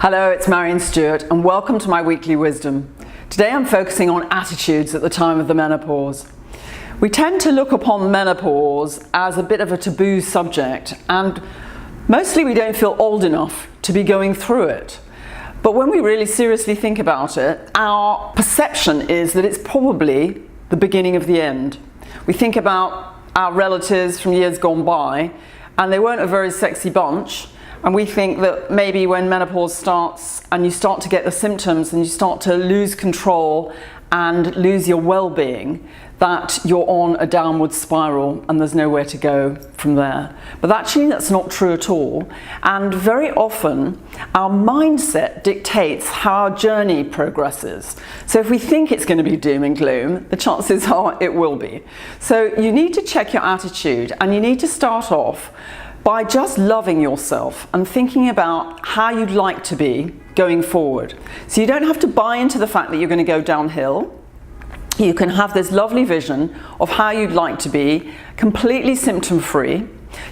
Hello, it's Maryon Stewart and welcome to my weekly wisdom. Today I'm focusing on attitudes at the time of the menopause. We tend to look upon menopause as a bit of a taboo subject, and mostly we don't feel old enough to be going through it. But when we really seriously think about it, our perception is that it's probably the beginning of the end. We think about our relatives from years gone by, and they weren't a very sexy bunch. And we think that maybe when menopause starts and you start to get the symptoms and you start to lose control and lose your well-being, that you're on a downward spiral and there's nowhere to go from there. But actually that's not true at all. And very often our mindset dictates how our journey progresses. So if we think it's going to be doom and gloom, the chances are it will be. So you need to check your attitude, and you need to start off by just loving yourself and thinking about how you'd like to be going forward. So you don't have to buy into the fact that you're going to go downhill. You can have this lovely vision of how you'd like to be, completely symptom-free.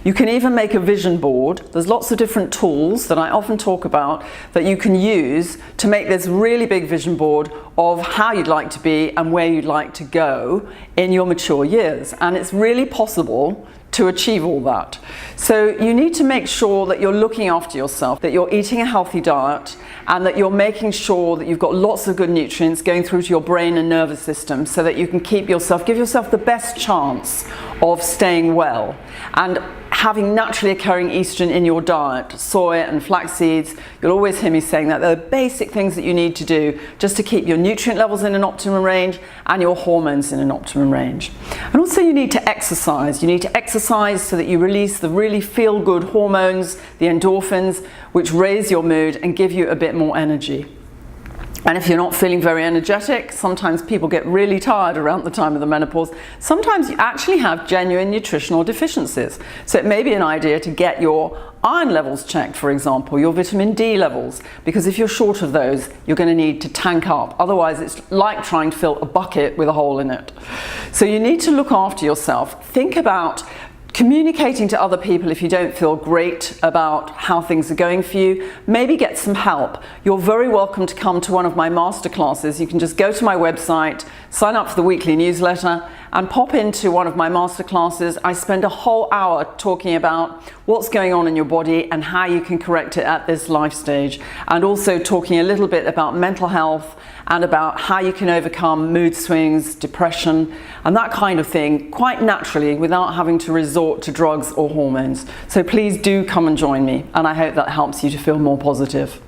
You can even make a vision board. There's lots of different tools that I often talk about that you can use to make this really big vision board of how you'd like to be and where you'd like to go in your mature years. And it's really possible to achieve all that. So you need to make sure that you're looking after yourself, that you're eating a healthy diet, and that you're making sure that you've got lots of good nutrients going through to your brain and nervous system so that you can give yourself the best chance of staying well. And having naturally occurring estrogen in your diet, soy and flax seeds, you'll always hear me saying that they're the basic things that you need to do just to keep your nutrient levels in an optimum range and your hormones in an optimum range. And also you need to exercise. You need to exercise so that you release the really feel-good hormones, the endorphins, which raise your mood and give you a bit more energy. And if you're not feeling very energetic, sometimes people get really tired around the time of the menopause. Sometimes you actually have genuine nutritional deficiencies. So it may be an idea to get your iron levels checked, for example, your vitamin D levels, because if you're short of those, you're going to need to tank up. Otherwise, it's like trying to fill a bucket with a hole in it. So you need to look after yourself. Think about communicating to other people if you don't feel great about how things are going for you. Maybe get some help. You're very welcome to come to one of my masterclasses. You can just go to my website, sign up for the weekly newsletter, and pop into one of my masterclasses. I spend a whole hour talking about what's going on in your body and how you can correct it at this life stage, and also talking a little bit about mental health and about how you can overcome mood swings, depression, and that kind of thing quite naturally without having to resort to drugs or hormones. So please do come and join me, and I hope that helps you to feel more positive.